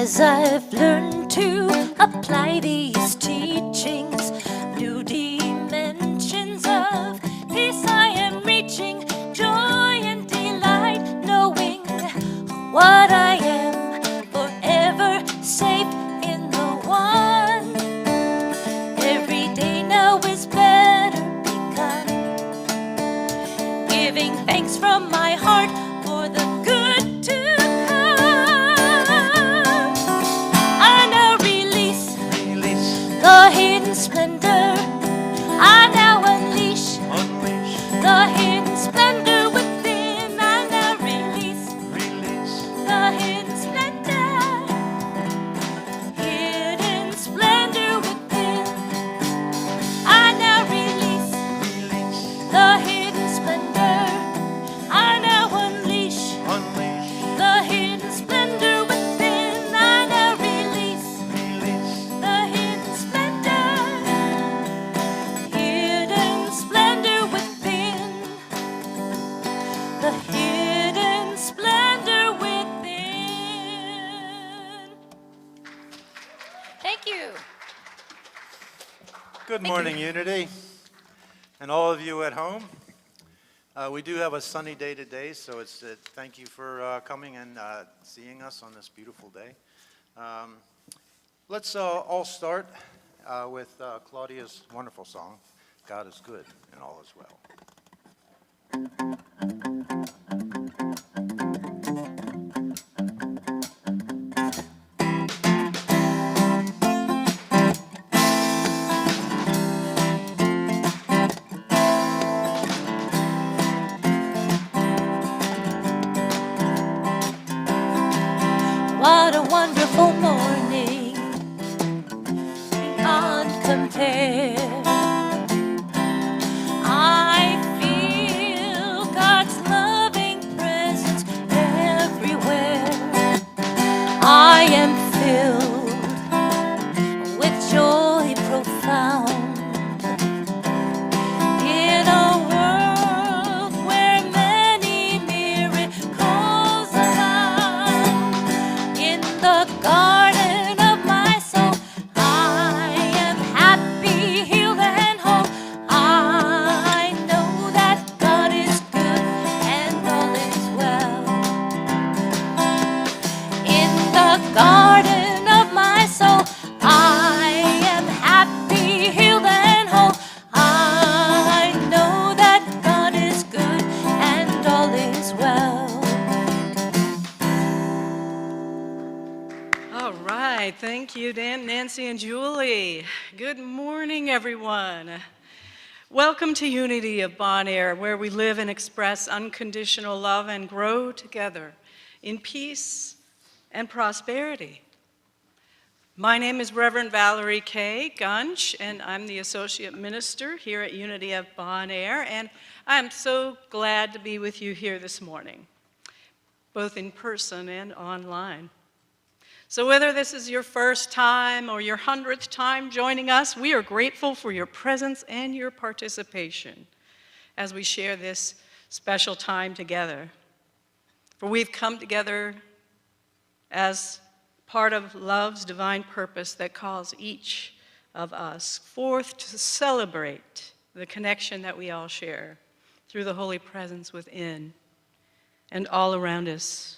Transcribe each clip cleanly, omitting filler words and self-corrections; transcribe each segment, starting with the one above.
As I've learned to apply these teachings, new dimensions of peace I am reaching, joy and delight, knowing what I am, forever safe in the one. Every day now is better begun, giving thanks from my heart for the good to the hidden splendor. I now unleash the hidden splendor within. I now release the hidden splendor. Hidden splendor within. I now release the hidden splendor. I now unleash the hidden splendor within. I now release the hidden splendor. Hidden splendor within. The hidden splendor within. Thank you. Good morning, Unity, and all of you at home. We do have a sunny day today, so it's thank you for coming and seeing us on this beautiful day. Let's all start with Claudia's wonderful song, God is Good and All is Well. What a wonderful morning, beyond compare. I feel God's loving presence everywhere. I am filled with joy profound in a world where many miracles abound. In the garden of my soul, I am happy, healed, and whole. I know that God is good and all is well. In the garden of my soul, I am happy, healed, and whole. I know that God is good and all is well. All right, thank you, Dan, Nancy, and Julie. Good morning, everyone. Welcome to Unity of Bon Air, where we live and express unconditional love and grow together in peace and prosperity. My name is Reverend Valerie K. Gunch, and I'm the Associate Minister here at Unity of Bon Air, and I'm so glad to be with you here this morning, both in person and online. So whether this is your first time or your 100th time joining us, we are grateful for your presence and your participation as we share this special time together. For we've come together as part of love's divine purpose that calls each of us forth to celebrate the connection that we all share through the holy presence within and all around us.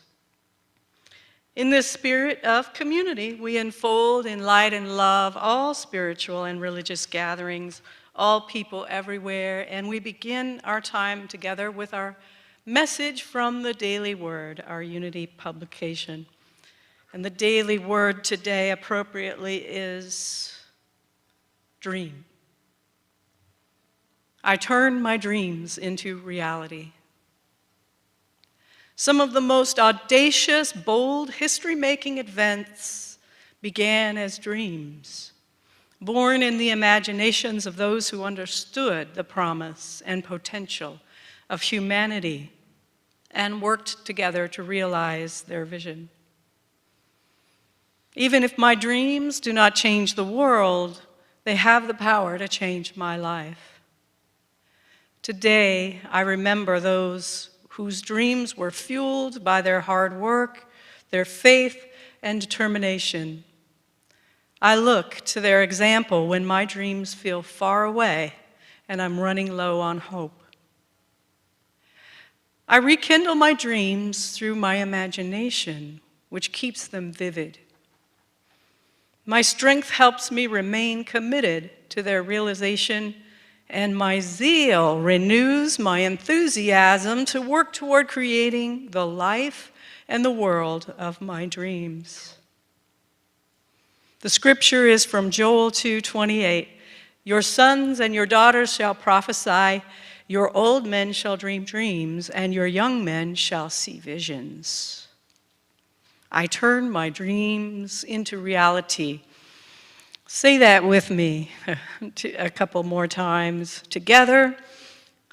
In this spirit of community, we unfold in light and love all spiritual and religious gatherings, all people everywhere, and we begin our time together with our message from the Daily Word, our Unity publication. And the daily word today appropriately is dream. I turn my dreams into reality. Some of the most audacious, bold, history-making events began as dreams, born in the imaginations of those who understood the promise and potential of humanity and worked together to realize their vision. Even if my dreams do not change the world, they have the power to change my life. Today, I remember those whose dreams were fueled by their hard work, their faith, and determination. I look to their example when my dreams feel far away and I'm running low on hope. I rekindle my dreams through my imagination, which keeps them vivid. My strength helps me remain committed to their realization, and my zeal renews my enthusiasm to work toward creating the life and the world of my dreams. The scripture is from Joel 2:28. Your sons and your daughters shall prophesy, your old men shall dream dreams, and your young men shall see visions. I turn my dreams into reality. Say that with me a couple more times. Together,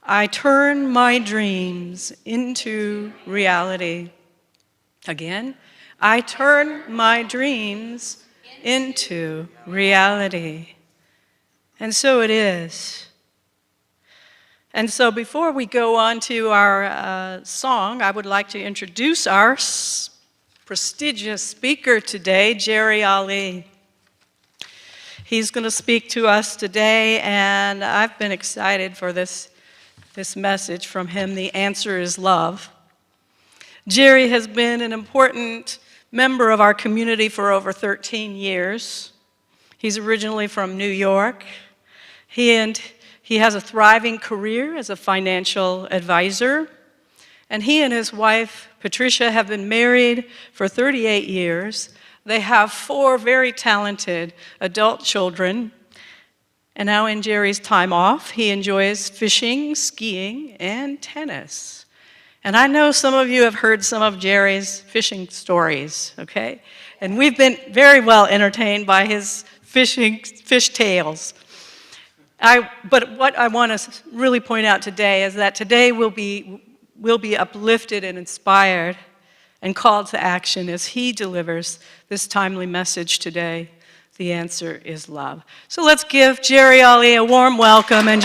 I turn my dreams into reality. Again, I turn my dreams into reality. And so it is. And so before we go on to our song, I would like to introduce our prestigious speaker today, Jerry Alli. He's going to speak to us today, and I've been excited for this message from him. The answer is love. Jerry has been an important member of our community for over 13 years. He's originally from New York. He has a thriving career as a financial advisor, and he and his wife, Patricia, have been married for 38 years. They have 4 very talented adult children, and now in Jerry's time off, he enjoys fishing, skiing, and tennis. And I know some of you have heard some of Jerry's fishing stories, okay? And we've been very well entertained by his fish tales. But what I want to really point out today is that today we'll be uplifted and inspired and called to action as he delivers this timely message today. The answer is love. So let's give Jerry Alli a warm welcome and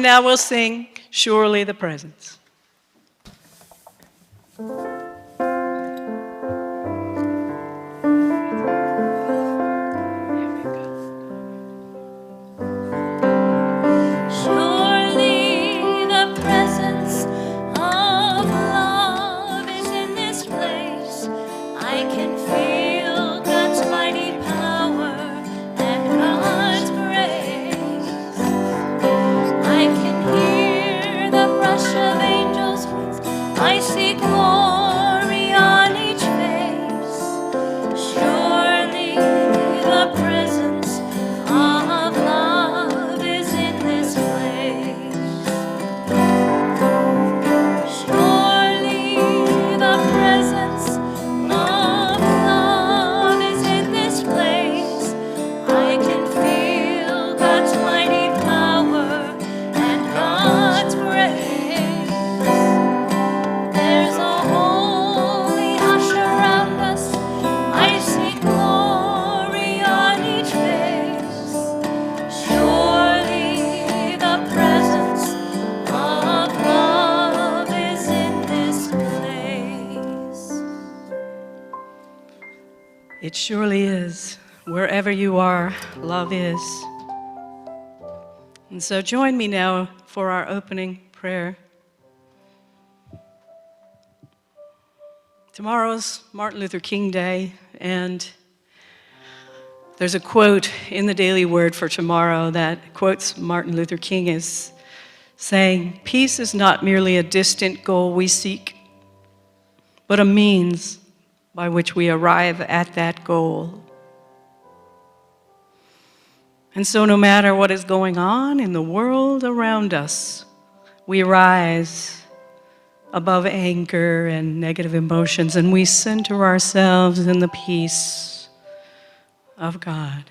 now we'll sing Surely the Presence. I see glory on each face. Surely the presence of love is in this place. Surely the presence of love is in this place. I can feel God's mighty power and God's grace. It surely is. Wherever you are, love is. And so join me now for our opening prayer. Tomorrow's Martin Luther King Day, and there's a quote in the Daily Word for tomorrow that quotes Martin Luther King as saying, "Peace is not merely a distant goal we seek, but a means by which we arrive at that goal." And so no matter what is going on in the world around us, we rise above anger and negative emotions, and we center ourselves in the peace of God.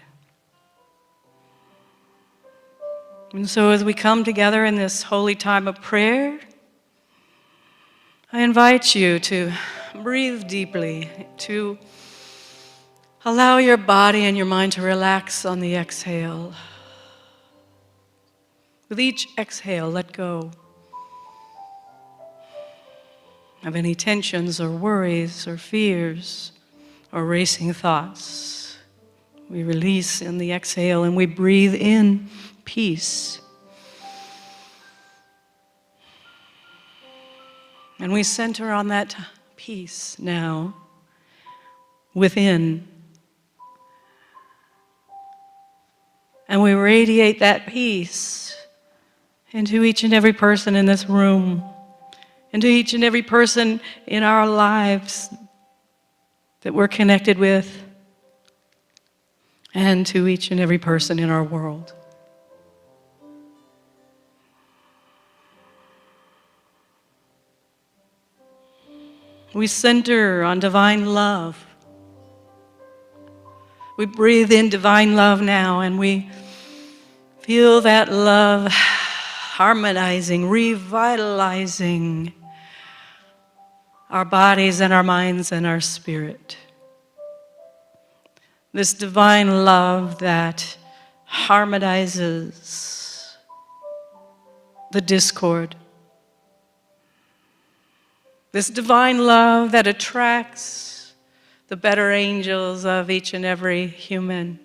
And so as we come together in this holy time of prayer, I invite you to breathe deeply, to allow your body and your mind to relax on the exhale. With each exhale, let go. of any tensions or worries or fears or racing thoughts. We release in the exhale and we breathe in peace. And we center on that peace now within. And we radiate that peace into each and every person in this room, into each and every person in our lives that we're connected with, and to each and every person in our world. We center on divine love. We breathe in divine love now, and we feel that love harmonizing, revitalizing our bodies and our minds and our spirit. This divine love that harmonizes the discord. This divine love that attracts the better angels of each and every human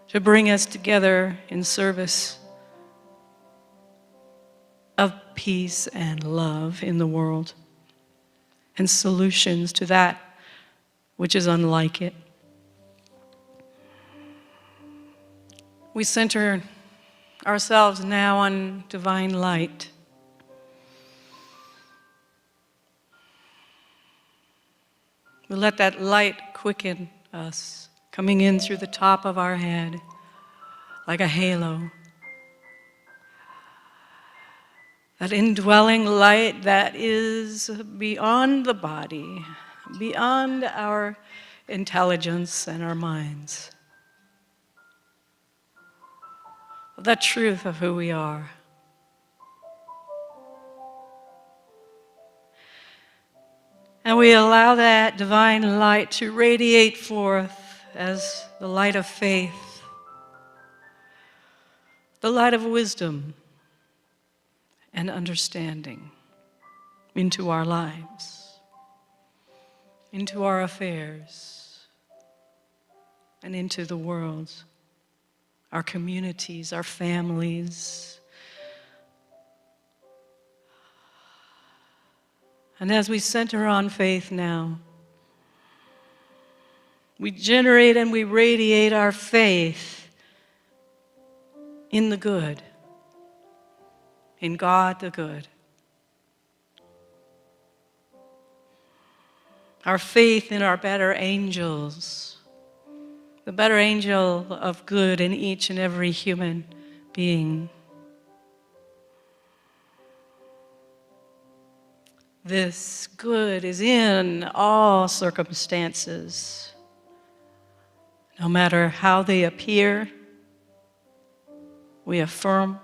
to bring us together in service of peace and love in the world and solutions to that which is unlike it. We center ourselves now on divine light. We let that light quicken us, coming in through the top of our head like a halo. That indwelling light that is beyond the body, beyond our intelligence and our minds. The truth of who we are. And we allow that divine light to radiate forth as the light of faith, the light of wisdom and understanding into our lives, into our affairs, and into the world, our communities, our families. And as we center on faith now, we generate and we radiate our faith in the good, in God the good. Our faith in our better angels, the better angel of good in each and every human being. This good is in all circumstances, no matter how they appear. We affirm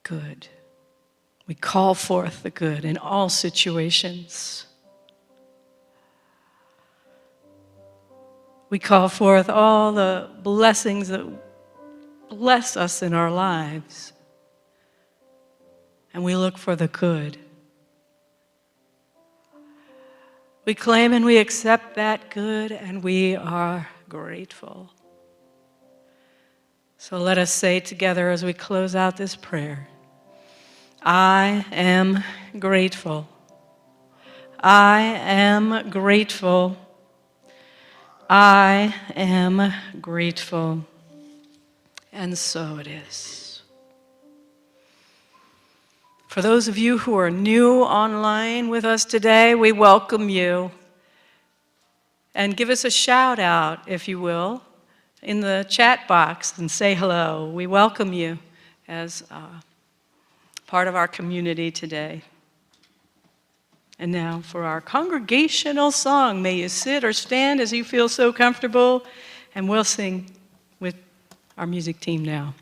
good. We call forth the good in all situations. We call forth all the blessings that bless us in our lives. And we look for the good. We claim and we accept that good, and we are grateful. So let us say together as we close out this prayer, I am grateful. I am grateful. I am grateful. And so it is. For those of you who are new online with us today, we welcome you. And give us a shout out, if you will, in the chat box and say hello. We welcome you as part of our community today. And now for our congregational song, may you sit or stand as you feel so comfortable, and we'll sing with our music team now.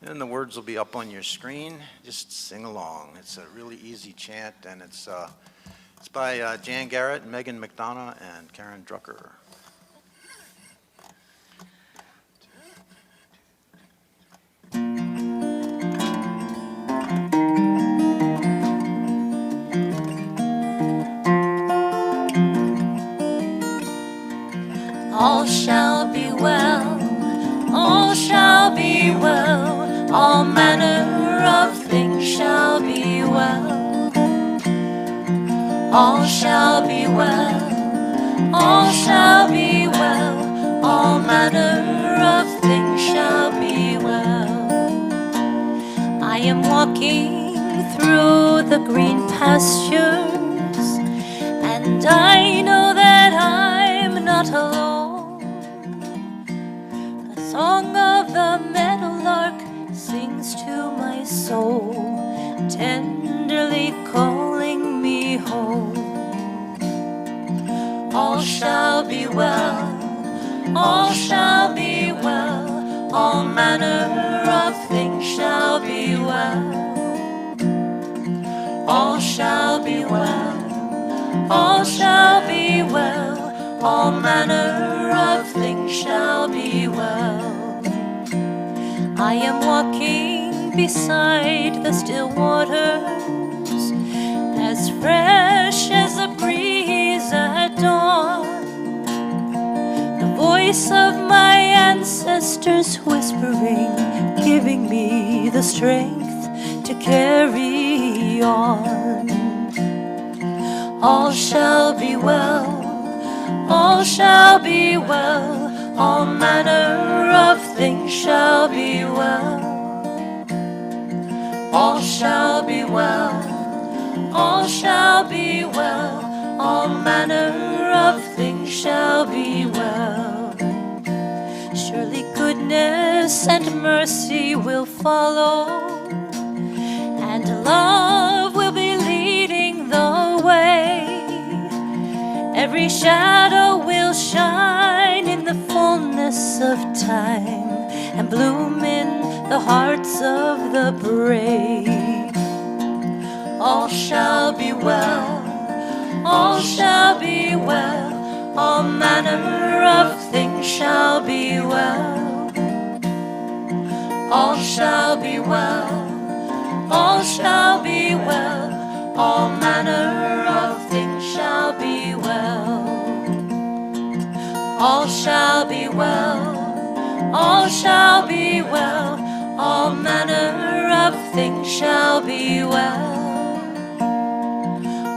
And the words will be up on your screen. Just sing along. It's a really easy chant, and it's by Jan Garrett, Megan McDonough, and Karen Drucker. all manner of things shall be well. All shall be well, all shall be well, all manner of things shall be well. I am walking through the green pastures, and I know that I'm not alone. The song of the meadowlark sings to my soul, tenderly calling me home. All shall be well, all shall be well, all manner of things shall be well. All shall be well, all shall be well, all manner of things shall be well. I am walking beside the still waters, as fresh as a breeze at dawn. The voice of my ancestors whispering, giving me the strength to carry on. All shall be well, all shall be well, all manner of things shall be well. All shall be well, all shall be well, all manner of things shall be well. Surely goodness and mercy will follow, and love will be leading the way. Every shadow will shine in the fullness of time, and bloom in the hearts of the brave. All shall be well, all shall be well, all manner of things shall be well. All shall be well, all shall be well, all manner of things shall be well. All shall be well, all shall be well, all manner of things shall be well.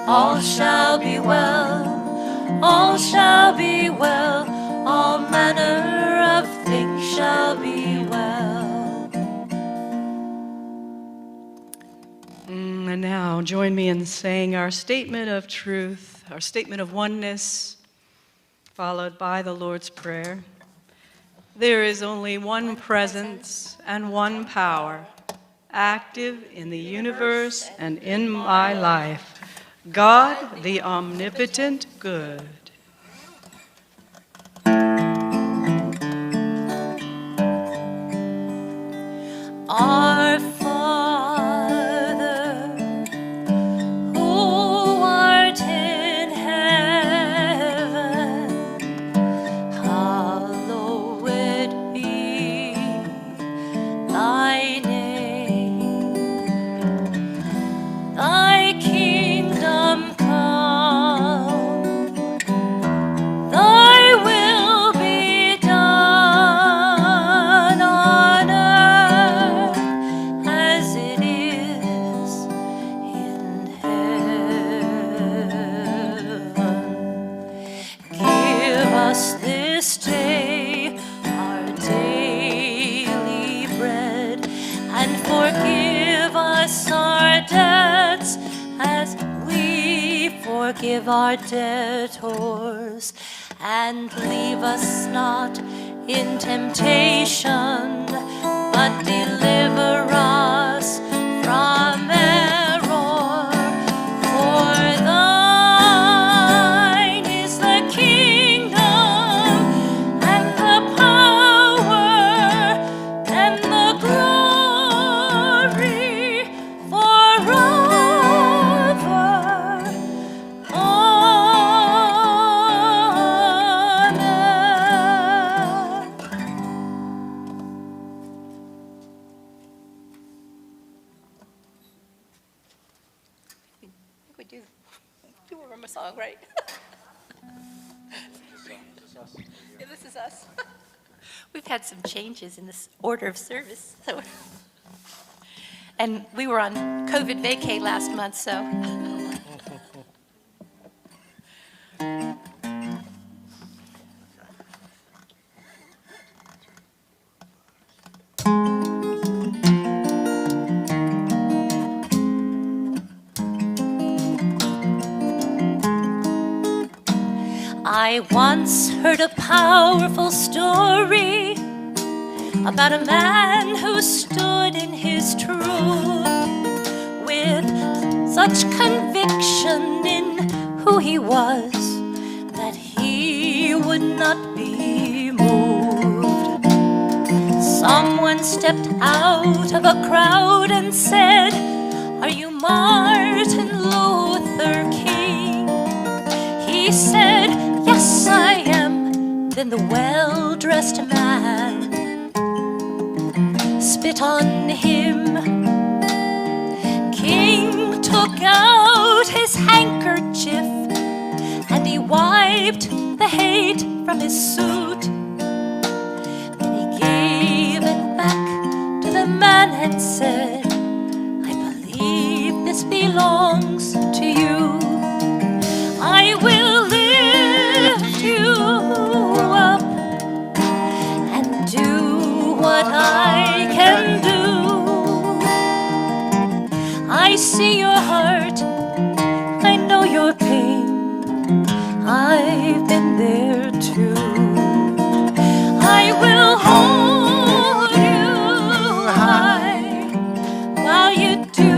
All shall be well, all shall be well, all manner of things shall be well. And now join me in saying our statement of truth, our statement of oneness, followed by the Lord's Prayer. There is only one presence and one power, active in the universe and in my life, God, the omnipotent good. Our Father, who art in heaven, hallowed be thy name. Thy kingdom come, thy will be done on earth as it is in heaven. Give us this day our daily bread, and forgive us our debts as we forgive our debtors. And leave us not in temptation, but deliver us from error. For thine is the kingdom and the power and the glory forever. Amen. I think we do remember a song, right? Yeah, this is us. We've had some changes in this order of service. So And we were on COVID vacay last month, so. I once heard a powerful story about a man who stood in his truth with such conviction in who he was that he would not be moved. Someone stepped out of a crowd and said, "Are you Martin Luther King?" He said, "Yes, I am." Then the well-dressed man spit on him. King took out his handkerchief and he wiped the hate from his suit. Then he gave it back to the man and said, "I believe this belongs to you. I will lift you up and do what I can do. I see your heart, I know your pain, I've been there too. I will hold you high while you do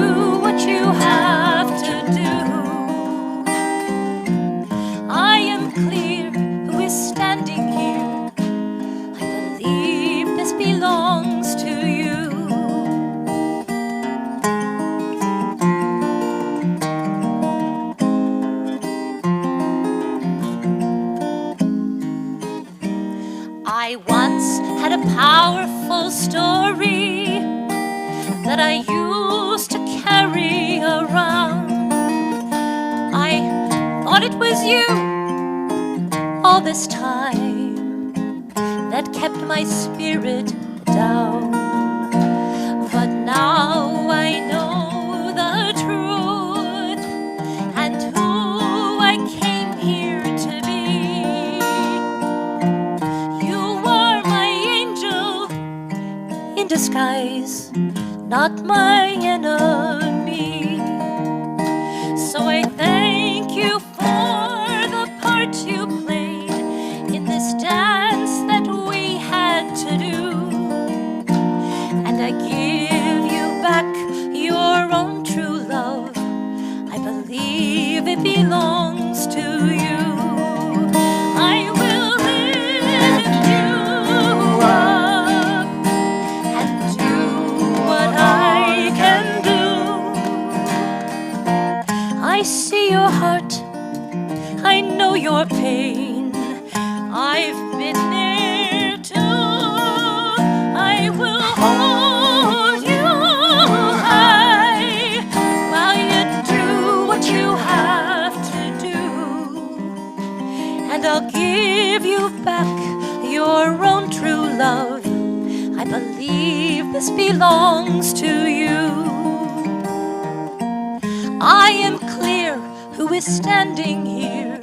what you have to do. I am clear who is standing here. I believe this belongs to you." I once had a powerful story that I used to carry around. I thought it was you all this time that kept my spirit down. But now I know the truth and who I came here to be. You are my angel in disguise, not my enemy. So I thank you for the part you played in this dance that we had to do. And I give you back your own true love. I believe it belongs to you. I will lift you up and do what I can do. I see your heart, I know your pain, I've been there too. I will hold you high while you do what you have to do. And I'll give you back your own true love. I believe this belongs to you. I am clear who is standing here.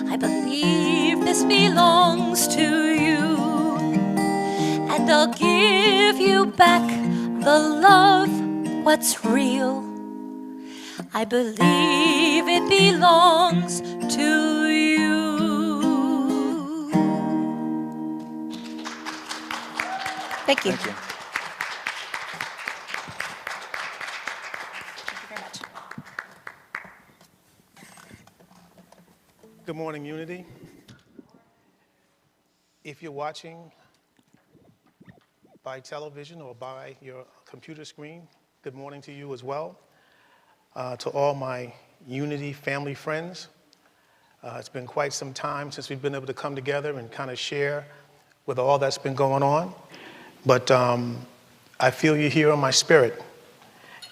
I believe this belongs to you. And I'll give you back the love, what's real. I believe it belongs to you. Thank you. Thank you. Thank you very much. Good morning, Unity. If you're watching by television or by your computer screen, good morning to you as well. To all my Unity family friends, it's been quite some time since we've been able to come together and kind of share with all that's been going on. But I feel you here in my spirit.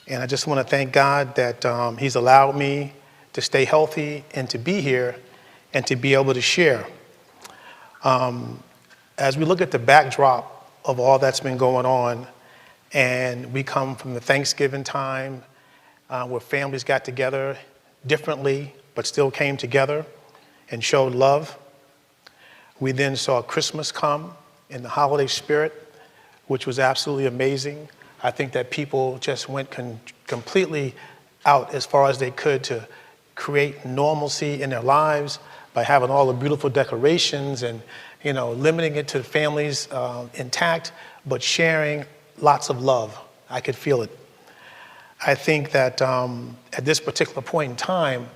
And I just want to thank God that He's allowed me to stay healthy and to be here and to be able to share. As we look at the backdrop of all that's been going on And we come from the Thanksgiving time where families got together differently, but still came together and showed love. We then saw Christmas come in the holiday spirit, which was absolutely amazing. I think that people just went completely out as far as they could to create normalcy in their lives by having all the beautiful decorations and, limiting it to families intact, but sharing lots of love. I could feel it. I think that at this particular point in time,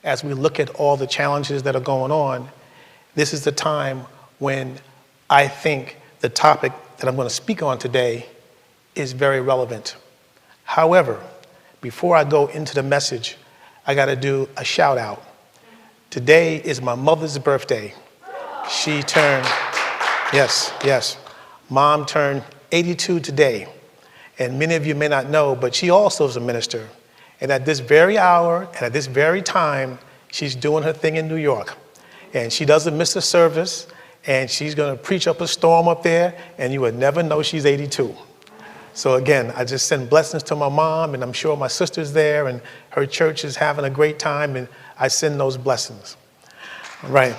as we look at all the challenges that are going on, this is the time when I think the topic that I'm going to speak on today is very relevant. However, before I go into the message, I got to do a shout out. Today is my mother's birthday. She turned, yes, Mom turned 82 today. And many of you may not know, but she also is a minister. And at this very hour and at this very time, she's doing her thing in New York. And she doesn't miss a service, and she's going to preach up a storm up there, and you would never know she's 82. So again, I just send blessings to my mom, and I'm sure my sister's there, and her church is having a great time, and I send those blessings. All right.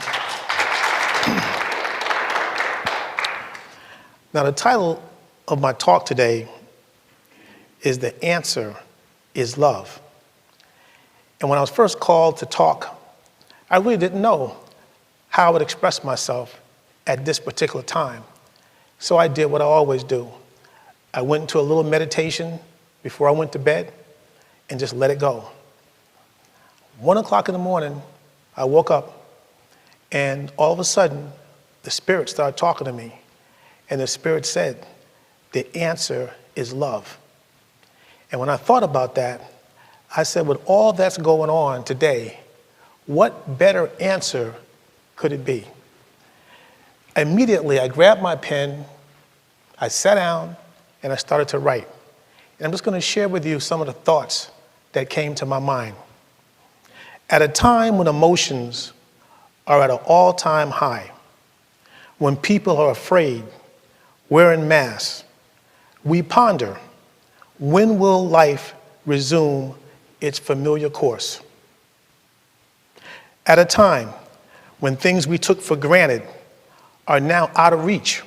Now, the title of my talk today is "The Answer is Love." And when I was first called to talk, I really didn't know how I would express myself at this particular time. So I did what I always do. I went into a little meditation before I went to bed and just let it go. 1 o'clock in the morning, I woke up, and all of a sudden, the Spirit started talking to me. And the Spirit said, "The answer is love." And when I thought about that, I said, with all that's going on today, what better answer could it be? Immediately, I grabbed my pen, I sat down, and I started to write. And I'm just going to share with you some of the thoughts that came to my mind. At a time when emotions are at an all-time high, when people are afraid, wearing masks, we ponder, when will life resume its familiar course? At a time when things we took for granted are now out of reach,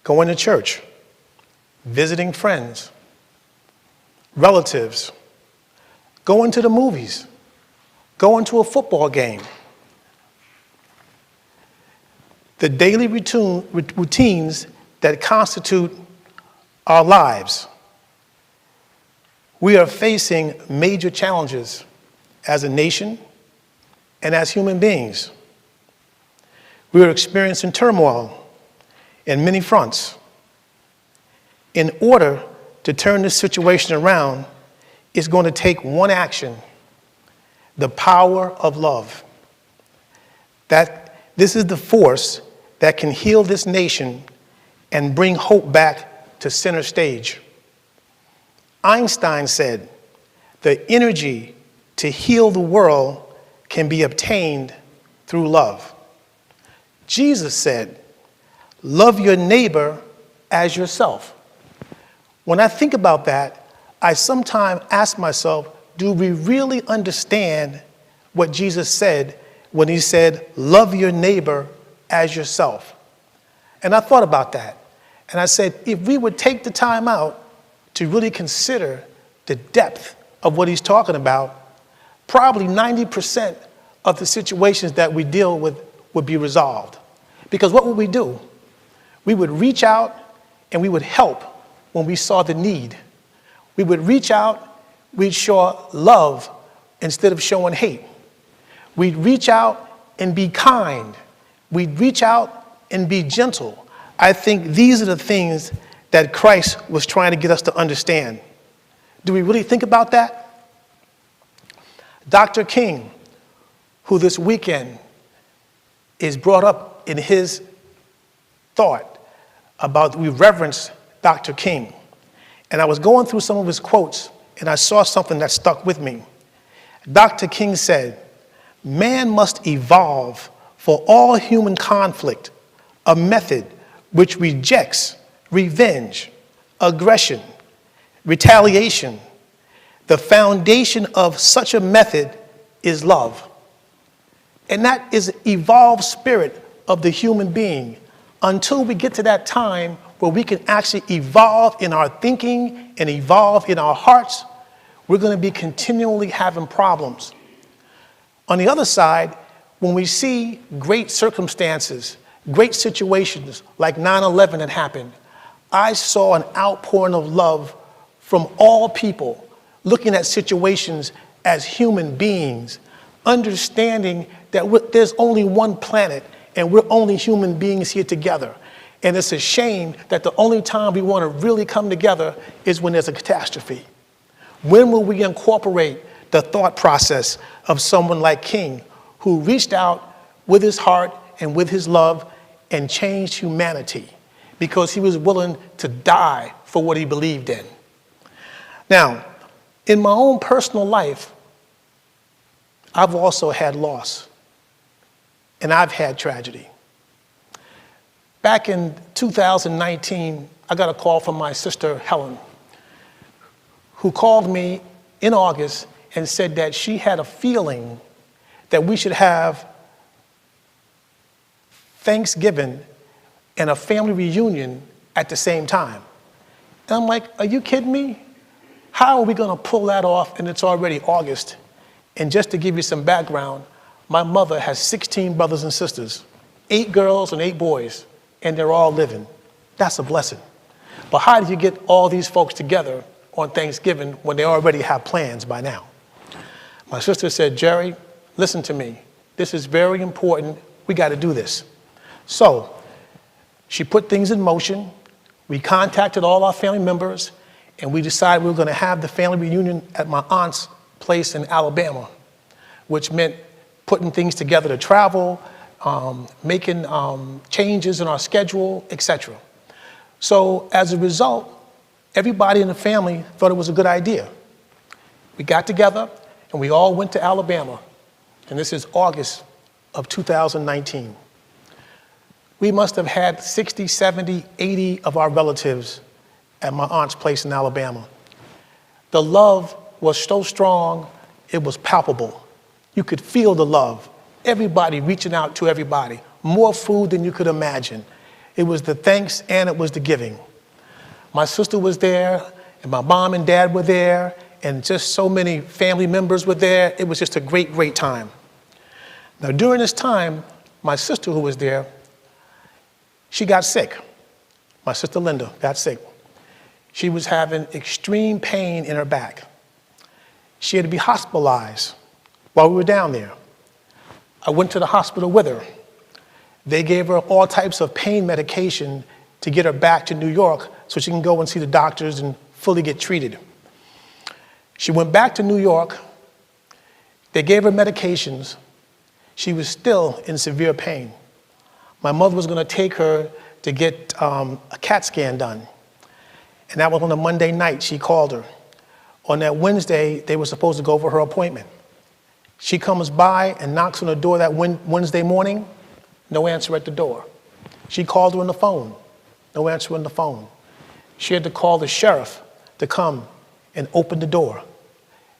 going to church, visiting friends, relatives, going to the movies, going to a football game. The daily routines that constitute our lives. We are facing major challenges as a nation and as human beings. We are experiencing turmoil in many fronts. In order to turn this situation around, it's going to take one action: the power of love. This is the force that can heal this nation and bring hope back to center stage. Einstein said, "The energy to heal the world can be obtained through love." Jesus said, "Love your neighbor as yourself." When I think about that, I sometimes ask myself, do we really understand what Jesus said when he said, "Love your neighbor as yourself"? And I thought about that. And I said, if we would take the time out to really consider the depth of what he's talking about, probably 90% of the situations that we deal with would be resolved. Because what would we do? We would reach out and we would help when we saw the need. We would reach out, we'd show love instead of showing hate. We'd reach out and be kind. We'd reach out and be gentle. I think these are the things that Christ was trying to get us to understand. Do we really think about that? Dr. King, who this weekend is brought up in his thought about, we reverence Dr. King. And I was going through some of his quotes, and I saw something that stuck with me. Dr. King said, "Man must evolve for all human conflict a method which rejects revenge, aggression, retaliation. The foundation of such a method is love. And that is the evolved spirit of the human being. Until we get to that time where we can actually evolve in our thinking and evolve in our hearts, we're going to be continually having problems. On the other side, when we see great circumstances, great situations like 9/11 that happened, I saw an outpouring of love from all people, looking at situations as human beings, understanding that there's only one planet and we're only human beings here together. And it's a shame that the only time we want to really come together is when there's a catastrophe. When will we incorporate the thought process of someone like King, who reached out with his heart and with his love and changed humanity because he was willing to die for what he believed in? Now, in my own personal life, I've also had loss, and I've had tragedy. Back in 2019, I got a call from my sister, Helen, who called me in August and said that she had a feeling that we should have Thanksgiving and a family reunion at the same time. And I'm like, are you kidding me? How are we going to pull that off? And it's already August. And just to give you some background, my mother has 16 brothers and sisters, 8 girls and 8 boys, and they're all living. That's a blessing. But how do you get all these folks together on Thanksgiving when they already have plans by now? My sister said, Jerry, listen to me. This is very important. We got to do this. So she put things in motion. We contacted all our family members, and we decided we were going to have the family reunion at my aunt's place in Alabama, which meant putting things together to travel, making changes in our schedule, etc. So as a result, everybody in the family thought it was a good idea. We got together and we all went to Alabama, and this is August of 2019. We must have had 60, 70, 80 of our relatives at my aunt's place in Alabama. The love was so strong, it was palpable. You could feel the love. Everybody reaching out to everybody. More food than you could imagine. It was the thanks and it was the giving. My sister was there, and my mom and dad were there, and just so many family members were there. It was just a great, great time. Now, during this time, my sister who was there, she got sick. My sister Linda got sick. She was having extreme pain in her back. She had to be hospitalized while we were down there. I went to the hospital with her. They gave her all types of pain medication to get her back to New York so she can go and see the doctors and fully get treated. She went back to New York. They gave her medications. She was still in severe pain. My mother was going to take her to get a CAT scan done. And that was on a Monday night. She called her. On that Wednesday, they were supposed to go over her appointment. She comes by and knocks on the door that Wednesday morning. No answer at the door. She called her on the phone. No answer on the phone. She had to call the sheriff to come and open the door.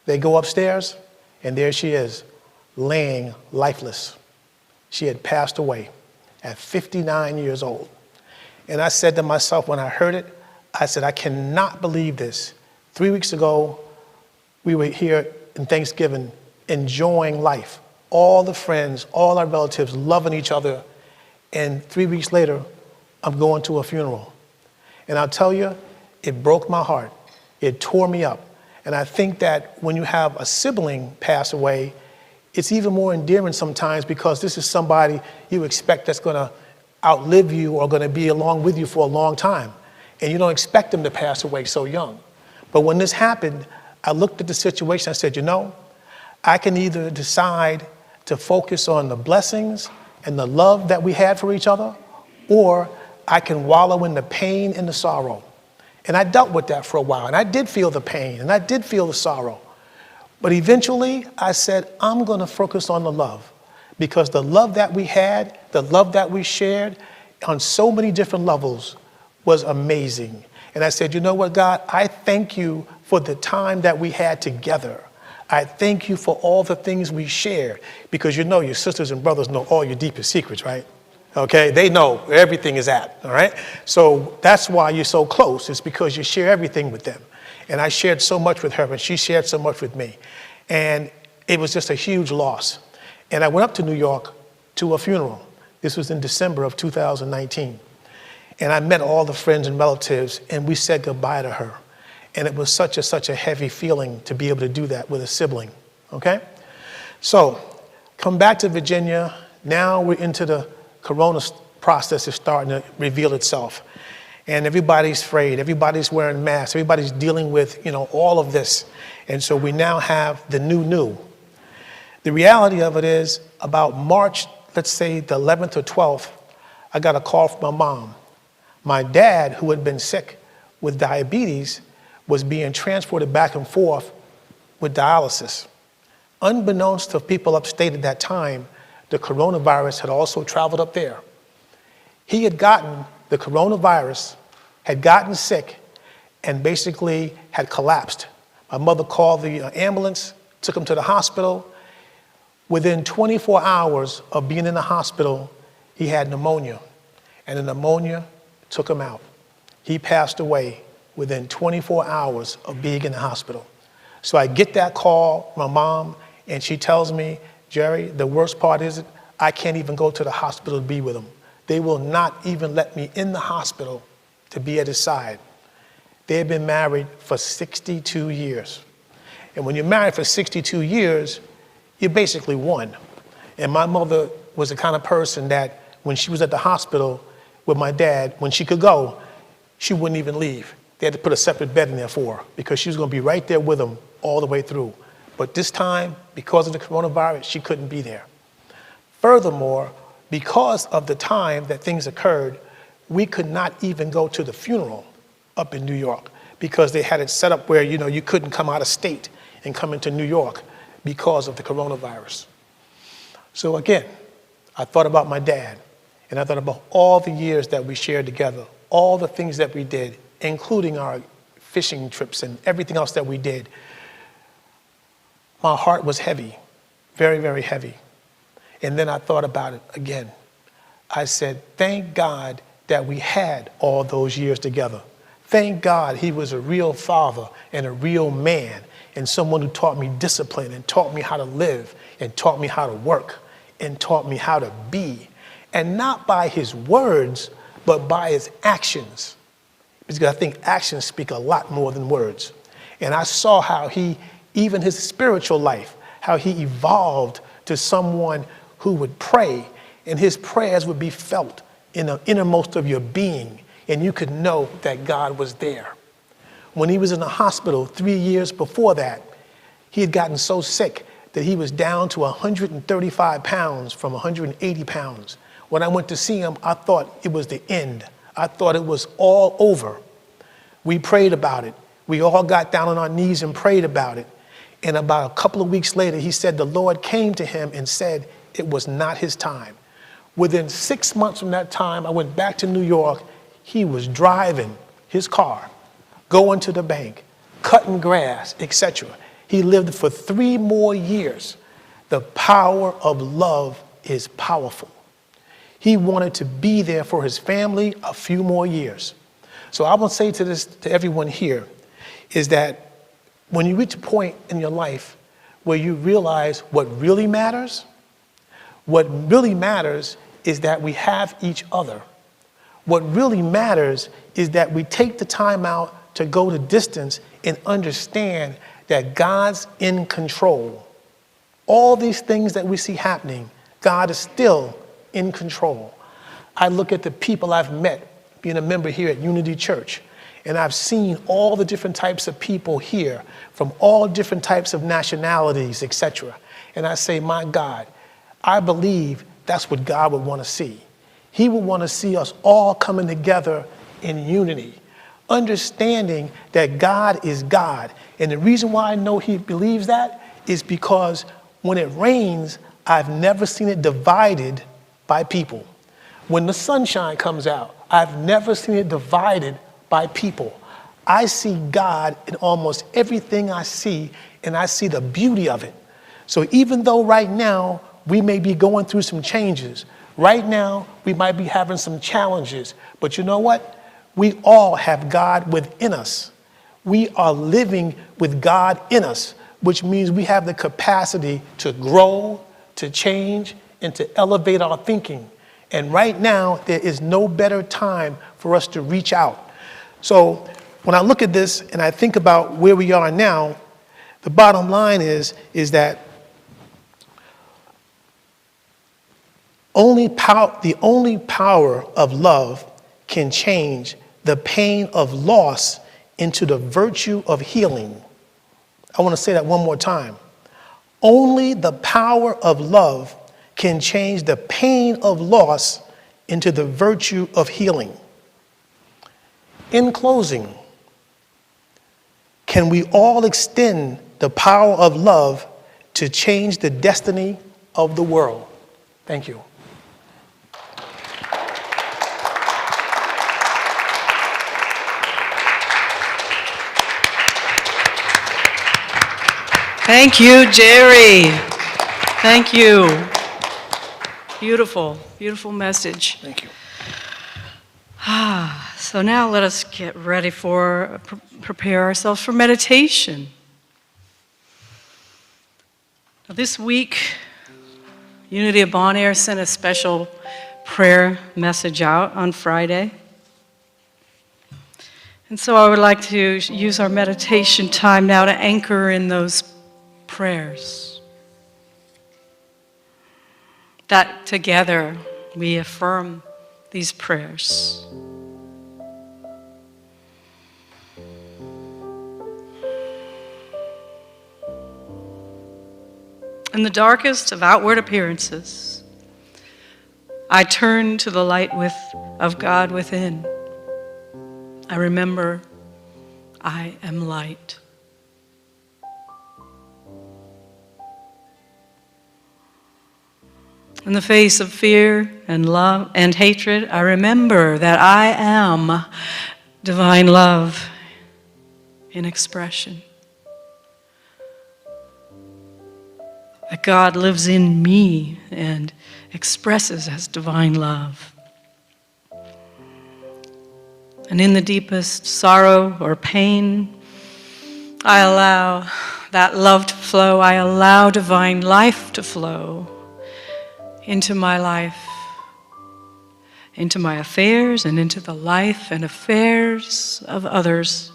They go upstairs, and there she is, laying lifeless. She had passed away at 59 years old. And I said to myself when I heard it, I said, I cannot believe this. 3 weeks ago, we were here in Thanksgiving enjoying life. All the friends, all our relatives loving each other. And 3 weeks later, I'm going to a funeral. And I'll tell you, it broke my heart. It tore me up. And I think that when you have a sibling pass away, it's even more endearing sometimes because this is somebody you expect that's going to outlive you or going to be along with you for a long time. And you don't expect them to pass away so young. But when this happened, I looked at the situation. I said, you know, I can either decide to focus on the blessings and the love that we had for each other, or I can wallow in the pain and the sorrow. And I dealt with that for a while. And I did feel the pain and I did feel the sorrow. But eventually I said, I'm going to focus on the love, because the love that we had, the love that we shared on so many different levels was amazing. And I said, you know what, God, I thank you for the time that we had together. I thank you for all the things we shared, because you know your sisters and brothers know all your deepest secrets, right? Okay, they know where everything is at, all right? So that's why you're so close. It's because you share everything with them. And I shared so much with her, and she shared so much with me. And it was just a huge loss. And I went up to New York to a funeral. This was in December of 2019. And I met all the friends and relatives, and we said goodbye to her. And it was such a heavy feeling to be able to do that with a sibling, okay? So, come back to Virginia. Now we're into the corona process is starting to reveal itself. And everybody's afraid, everybody's wearing masks, everybody's dealing with, all of this. And so we now have the new. The reality of it is about March, let's say the 11th or 12th, I got a call from my mom. My dad, who had been sick with diabetes, was being transported back and forth with dialysis. Unbeknownst to people upstate at that time, the coronavirus had also traveled up there. He had gotten the coronavirus, had gotten sick, and basically had collapsed. My mother called the ambulance, took him to the hospital. Within 24 hours of being in the hospital, he had pneumonia, and the pneumonia took him out. He passed away within 24 hours of being in the hospital. So I get that call, my mom, and she tells me, Jerry, the worst part is I can't even go to the hospital to be with him. They will not even let me in the hospital to be at his side. They had been married for 62 years. And when you're married for 62 years, you basically won. And my mother was the kind of person that when she was at the hospital with my dad, when she could go, she wouldn't even leave. They had to put a separate bed in there for her because she was going to be right there with him all the way through. But this time, because of the coronavirus, she couldn't be there. Furthermore, because of the time that things occurred, we could not even go to the funeral up in New York because they had it set up where, you couldn't come out of state and come into New York because of the coronavirus. So again, I thought about my dad, and I thought about all the years that we shared together, all the things that we did, including our fishing trips and everything else that we did. My heart was heavy, very, very heavy. And then I thought about it again. I said, thank God that we had all those years together. Thank God he was a real father and a real man and someone who taught me discipline and taught me how to live and taught me how to work and taught me how to be. And not by his words, but by his actions. Because I think actions speak a lot more than words. And I saw how even his spiritual life, how he evolved to someone who would pray, and his prayers would be felt in the innermost of your being, and you could know that God was there. When he was in the hospital 3 years before that, he had gotten so sick that he was down to 135 pounds from 180 pounds. When I went to see him, I thought it was the end. I thought it was all over. We prayed about it. We all got down on our knees and prayed about it. And about a couple of weeks later, he said the Lord came to him and said it was not his time. Within 6 months from that time, I went back to New York. He was driving his car, going to the bank, cutting grass, etc. He lived for 3 more years. The power of love is powerful. He wanted to be there for his family a few more years. So I will say to everyone here is that when you reach a point in your life where you realize what really matters is that we have each other. What really matters is that we take the time out to go the distance and understand that God's in control. All these things that we see happening, God is still in control. I look at the people I've met being a member here at Unity Church, and I've seen all the different types of people here from all different types of nationalities, etc. And I say, my God, I believe that's what God would want to see. He would want to see us all coming together in unity, understanding that God is God. And the reason why I know he believes that is because when it rains, I've never seen it divided by people. When the sunshine comes out, I've never seen it divided by people. I see God in almost everything I see, and I see the beauty of it. So even though right now we may be going through some changes, right now we might be having some challenges, but you know what? We all have God within us. We are living with God in us, which means we have the capacity to grow, to change, and to elevate our thinking. And right now, there is no better time for us to reach out. So when I look at this and I think about where we are now, the bottom line is that the only power of love can change the pain of loss into the virtue of healing. I want to say that one more time. Only the power of love can change the pain of loss into the virtue of healing. In closing, can we all extend the power of love to change the destiny of the world? Thank you. Thank you, Jerry. Thank you. Beautiful, beautiful message. Thank you. So now let us get ready for, prepare ourselves for meditation. Now this week, Unity of Bon Air sent a special prayer message out on Friday. And so I would like to use our meditation time now to anchor in those prayers. That together we affirm these prayers. In the darkest of outward appearances, I turn to the light of God within. I remember I am light. In the face of fear and love and hatred, I remember that I am divine love in expression. That God lives in me and expresses as divine love. And in the deepest sorrow or pain, I allow that love to flow. I allow divine life to flow into my life, into my affairs, and into the life and affairs of others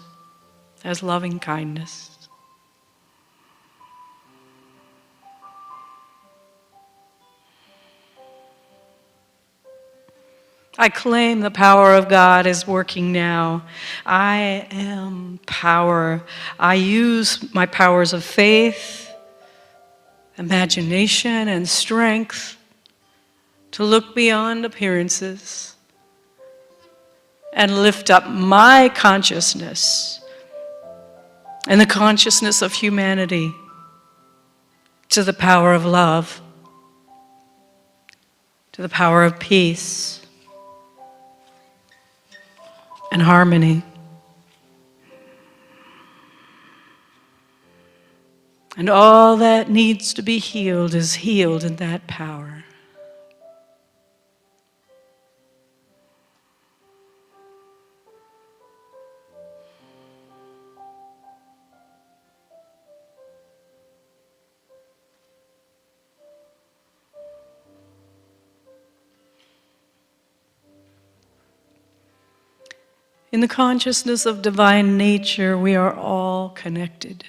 as loving kindness. I claim the power of God is working now. I am power. I use my powers of faith, imagination, and strength to look beyond appearances and lift up my consciousness and the consciousness of humanity to the power of love, to the power of peace and harmony. And all that needs to be healed is healed in that power. In the consciousness of divine nature, we are all connected.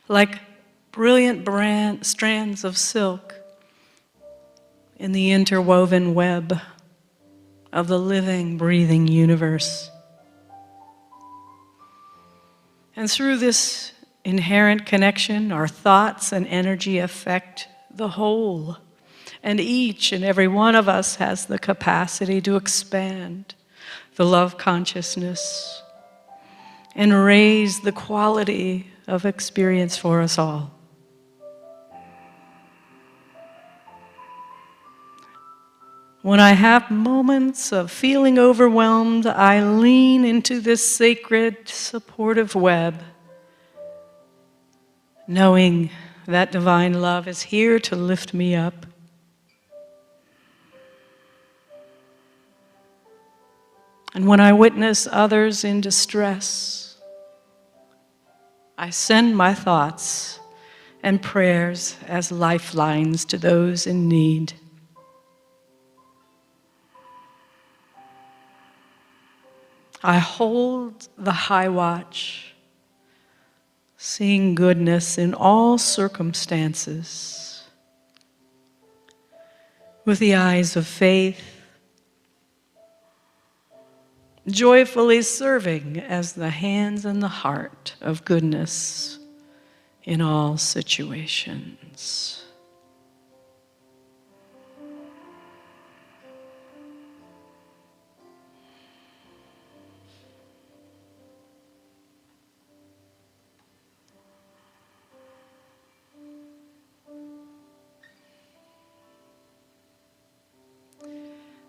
Like brilliant strands of silk in the interwoven web of the living, breathing universe. And through this inherent connection, our thoughts and energy affect the whole. And each and every one of us has the capacity to expand the love consciousness and raise the quality of experience for us all. When I have moments of feeling overwhelmed, I lean into this sacred, supportive web, knowing that divine love is here to lift me up. And when I witness others in distress, I send my thoughts and prayers as lifelines to those in need. I hold the high watch, seeing goodness in all circumstances with the eyes of faith, joyfully serving as the hands and the heart of goodness in all situations.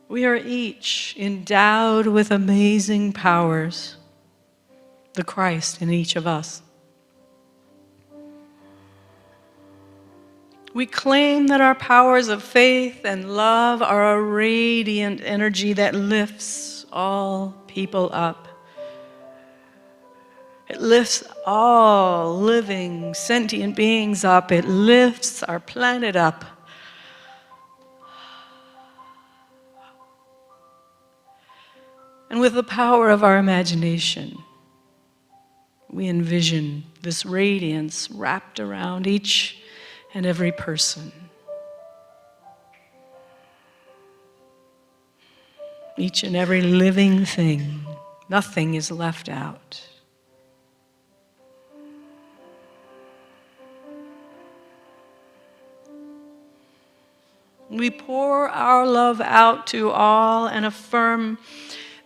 We are each endowed with amazing powers, the Christ in each of us. We claim that our powers of faith and love are a radiant energy that lifts all people up. It lifts all living, sentient beings up. It lifts our planet up. And with the power of our imagination, we envision this radiance wrapped around each and every person. Each and every living thing. Nothing is left out. We pour our love out to all and affirm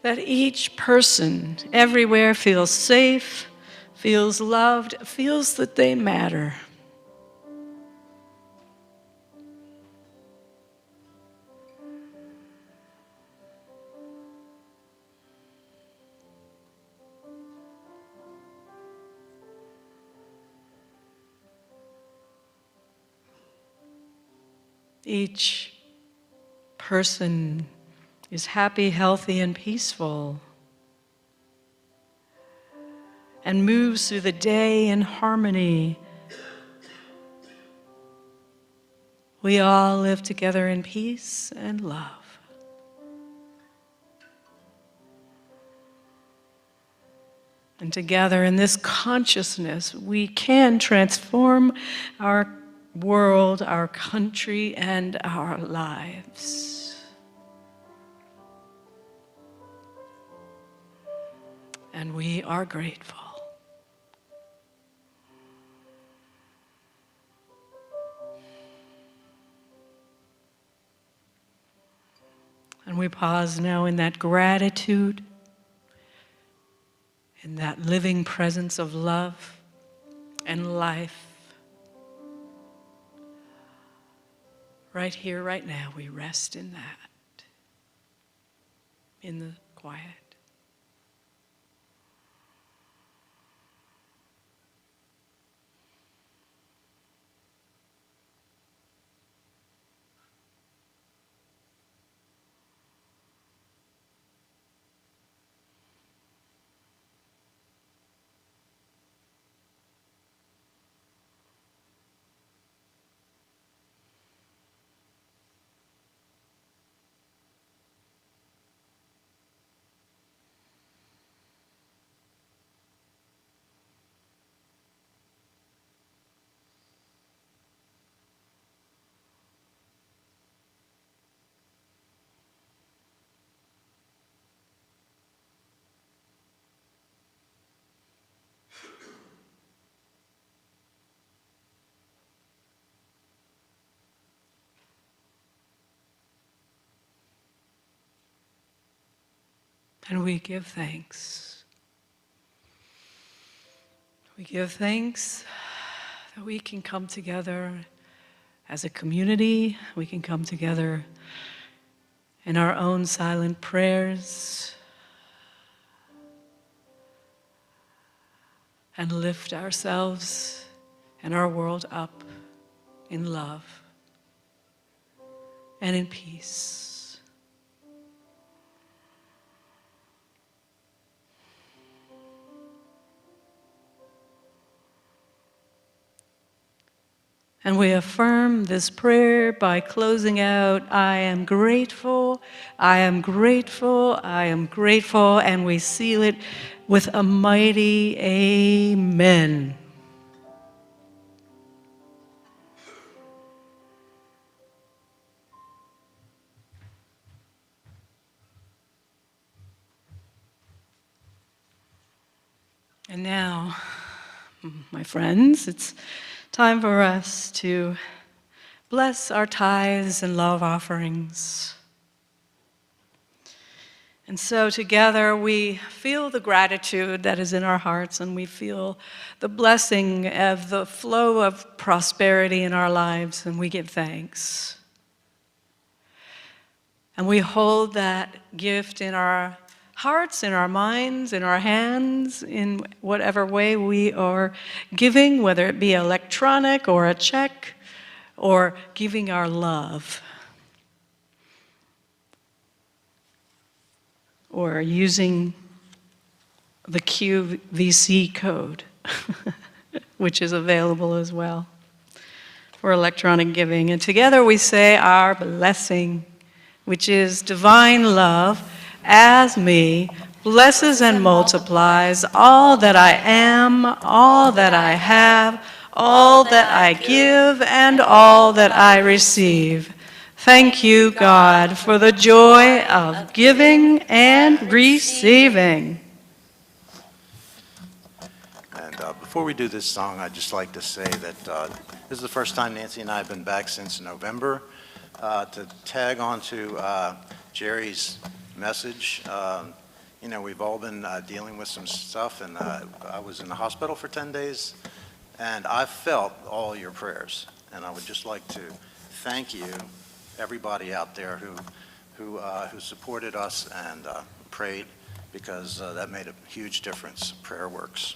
that each person everywhere feels safe, feels loved, feels that they matter. Each person is happy, healthy, and peaceful, and moves through the day in harmony. We all live together in peace and love. And together in this consciousness, we can transform our world, our country, and our lives. And we are grateful. And we pause now in that gratitude, in that living presence of love and life. Right here, right now, we rest in that, in the quiet. And we give thanks. We give thanks that we can come together as a community. We can come together in our own silent prayers, and lift ourselves and our world up in love and in peace. And we affirm this prayer by closing out, I am grateful, I am grateful, I am grateful, and we seal it with a mighty amen. And now, my friends, it's time for us to bless our tithes and love offerings. And so together we feel the gratitude that is in our hearts, and we feel the blessing of the flow of prosperity in our lives, and we give thanks. And we hold that gift in our hearts, in our minds, in our hands, in whatever way we are giving, whether it be electronic or a check or giving our love or using the QVC code, which is available as well for electronic giving. And together we say our blessing, which is divine love as me, blesses and multiplies all that I am, all that I have, all that I give, and all that I receive. Thank you, God, for the joy of giving and receiving. And before we do this song, I'd just like to say that this is the first time Nancy and I have been back since November. To tag on to Jerry's message, we've all been dealing with some stuff, and I was in the hospital for 10 days, and I felt all your prayers. And I would just like to thank you, everybody out there who supported us and prayed, because that made a huge difference. Prayer works.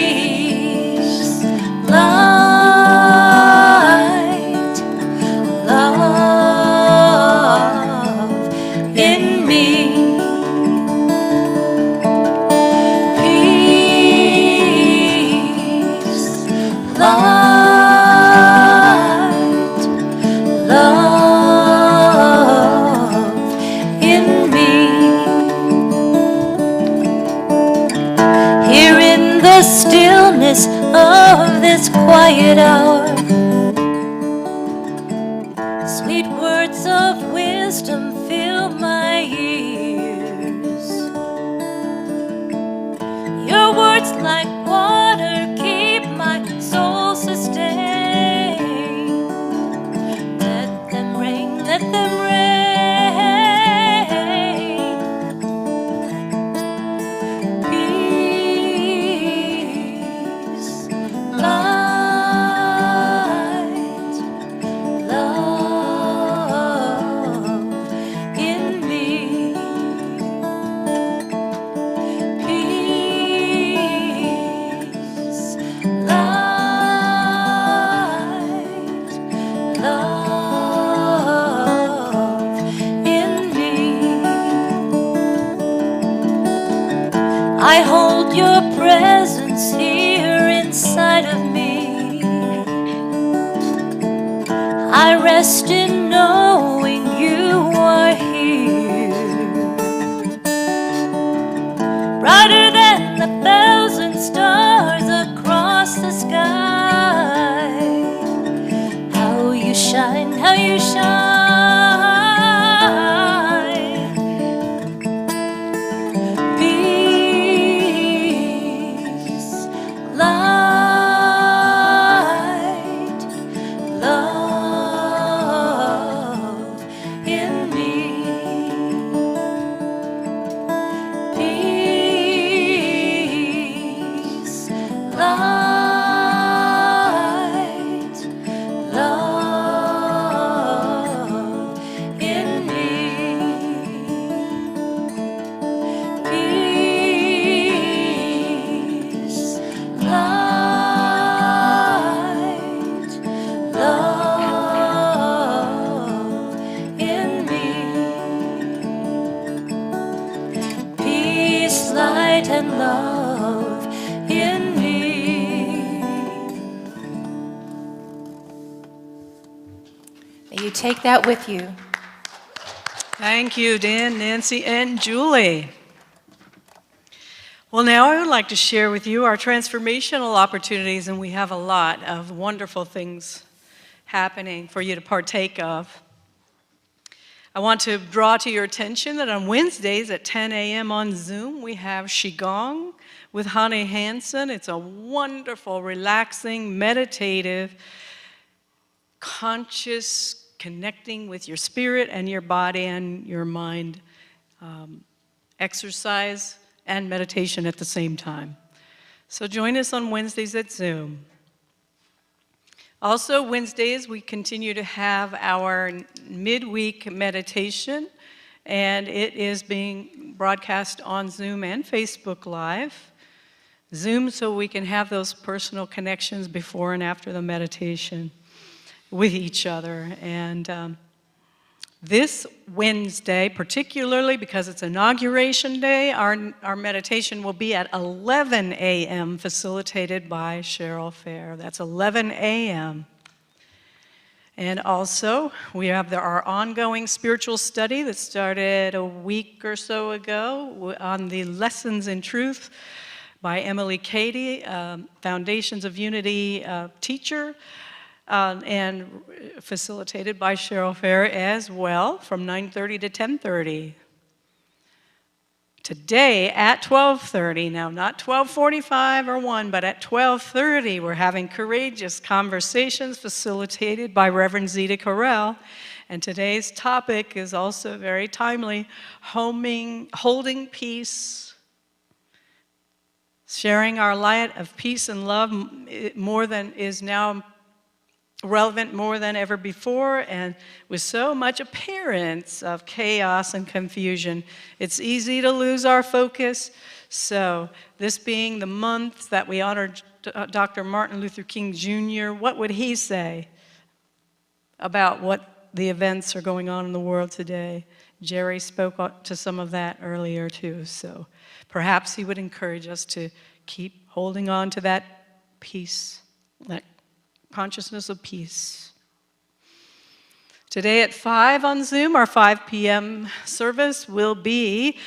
Peace, light, love in me. Peace, light, love in me. Here in the stillness of this quiet hour, sweet words of wisdom fill my ears. Your words like water keep my soul sustained. Let them rain, let them rain. Peace, light, love in me. Peace, light, love in me. I hold your presence here inside of me. I rest in knowing you are here. Brighter than 1,000 stars across the sky. How you shine, how you shine. Peace, take that with you. Thank you, Dan, Nancy, and Julie. Well, now I would like to share with you our transformational opportunities, and we have a lot of wonderful things happening for you to partake of. I want to draw to your attention that on Wednesdays at 10 a.m. on Zoom, we have Qigong with Honey Hansen. It's a wonderful, relaxing, meditative, conscious connecting with your spirit and your body and your mind exercise and meditation at the same time. So join us on Wednesdays at Zoom. Also, Wednesdays, we continue to have our midweek meditation, and it is being broadcast on Zoom and Facebook Live. Zoom so we can have those personal connections before and after the meditation with each other. And this Wednesday, particularly because it's Inauguration Day, our meditation will be at 11 a.m. facilitated by Cheryl Fair. That's 11 a.m. And also, we have our ongoing spiritual study that started a week or so ago on the Lessons in Truth by Emily Cady, Foundations of Unity teacher, and facilitated by Cheryl Fair as well, from 9:30 to 10:30. Today at 12:30, now not 12:45 or 1, but at 12:30, we're having Courageous Conversations facilitated by Reverend Zita Correll. And today's topic is also very timely, holding peace, sharing our light of peace and love is now relevant more than ever before, and with so much appearance of chaos and confusion, it's easy to lose our focus. So this being the month that we honor Dr. Martin Luther King Jr., what would he say about what the events are going on in the world today? Jerry spoke to some of that earlier too, so perhaps he would encourage us to keep holding on to that peace, that consciousness of peace. Today at 5 on Zoom, our 5 p.m. service will be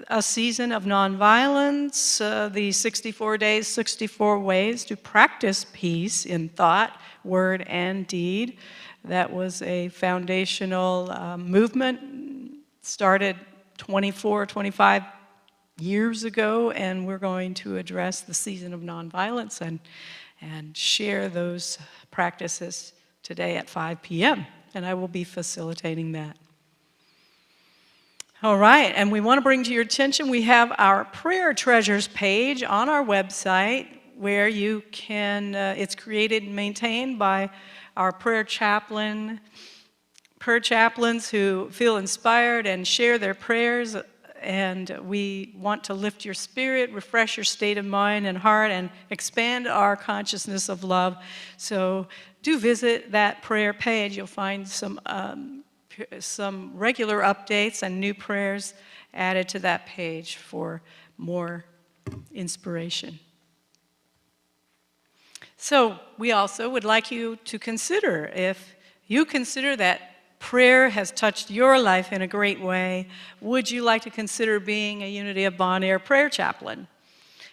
a season of nonviolence, the 64 days, 64 ways to practice peace in thought, word, and deed. That was a foundational movement, started 25 years ago, and we're going to address the season of nonviolence and share those practices today at 5 p.m., and I will be facilitating that. All right, and we want to bring to your attention, we have our Prayer Treasures page on our website where you can, it's created and maintained by our prayer chaplains who feel inspired and share their prayers. And we want to lift your spirit, refresh your state of mind and heart, and expand our consciousness of love. So do visit that prayer page. You'll find some regular updates and new prayers added to that page for more inspiration. So we also would like you to consider, if you consider that prayer has touched your life in a great way, would you like to consider being a Unity of Bon Air prayer chaplain?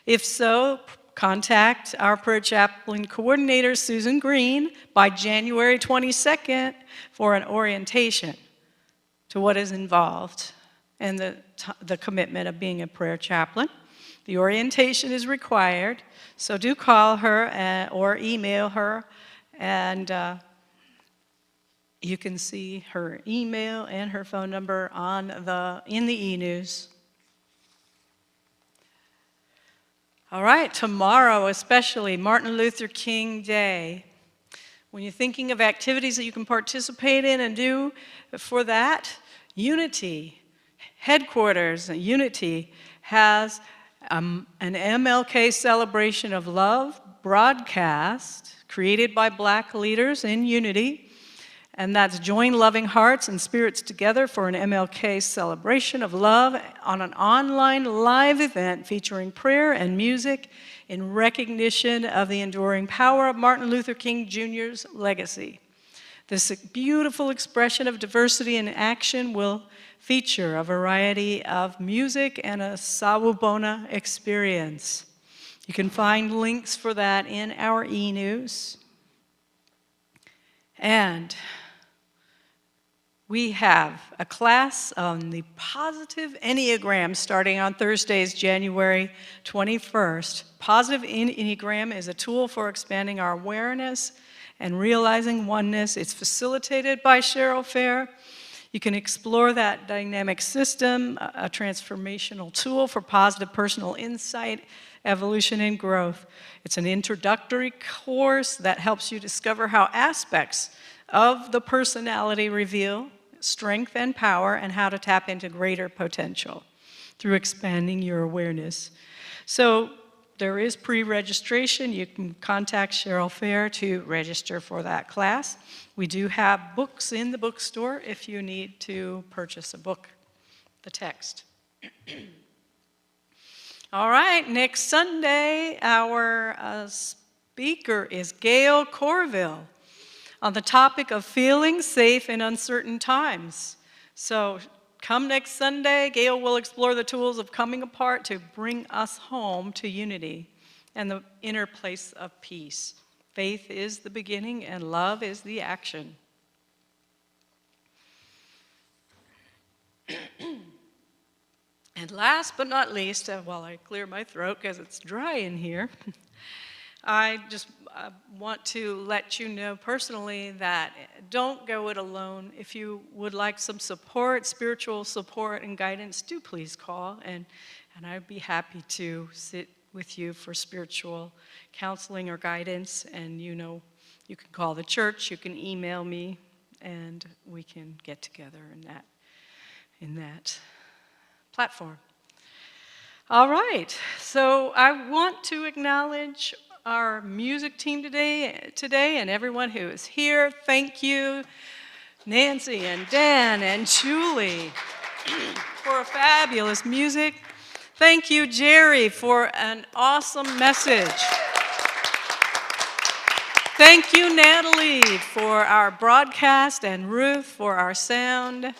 If so, contact our prayer chaplain coordinator, Susan Green, by January 22nd for an orientation to what is involved and the commitment of being a prayer chaplain. The orientation is required, so do call her or email her, and you can see her email and her phone number in the e-news. All right, tomorrow especially, Martin Luther King Day. When you're thinking of activities that you can participate in and do for that, Unity, headquarters, Unity has an MLK celebration of love broadcast created by Black leaders in Unity. And that's Join Loving Hearts and Spirits Together for an MLK celebration of love on an online live event featuring prayer and music in recognition of the enduring power of Martin Luther King Jr.'s legacy. This beautiful expression of diversity in action will feature a variety of music and a sawubona experience. You can find links for that in our e-news. And we have a class on the Positive Enneagram starting on Thursdays, January 21st. Positive Enneagram is a tool for expanding our awareness and realizing oneness. It's facilitated by Cheryl Fair. You can explore that dynamic system, a transformational tool for positive personal insight, evolution, and growth. It's an introductory course that helps you discover how aspects of the personality reveal strength and power, and how to tap into greater potential through expanding your awareness. So there is pre-registration. You can contact Cheryl Fair to register for that class. We do have books in the bookstore if you need to purchase a book, the text. All right, next Sunday, our speaker is Gail Corville on the topic of feeling safe in uncertain times. So come next Sunday. Gail will explore the tools of coming apart to bring us home to unity and the inner place of peace. Faith is the beginning and love is the action. And last but not least, while I clear my throat because it's dry in here, I just want to let you know personally that don't go it alone. If you would like some support, spiritual support and guidance, do please call, and I'd be happy to sit with you for spiritual counseling or guidance. And you can call the church, you can email me, and we can get together in that platform. All right, so I want to acknowledge our music team today and everyone who is here. Thank you, Nancy and Dan and Julie, for a fabulous music. Thank you, Jerry, for an awesome message. Thank you, Natalie, for our broadcast, and Ruth for our sound.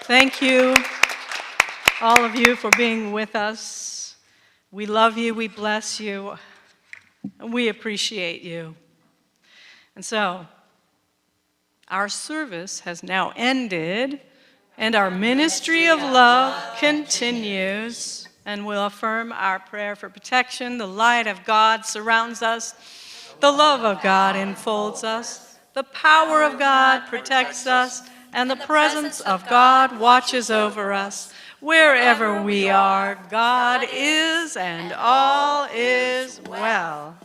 Thank you, all of you, for being with us. We love you, we bless you, and we appreciate you. And so, our service has now ended, and our ministry of love continues, and we'll affirm our prayer for protection. The light of God surrounds us. The love of God enfolds us. The power of God protects us, and the presence of God watches over us. Wherever we are, God is, and all is well.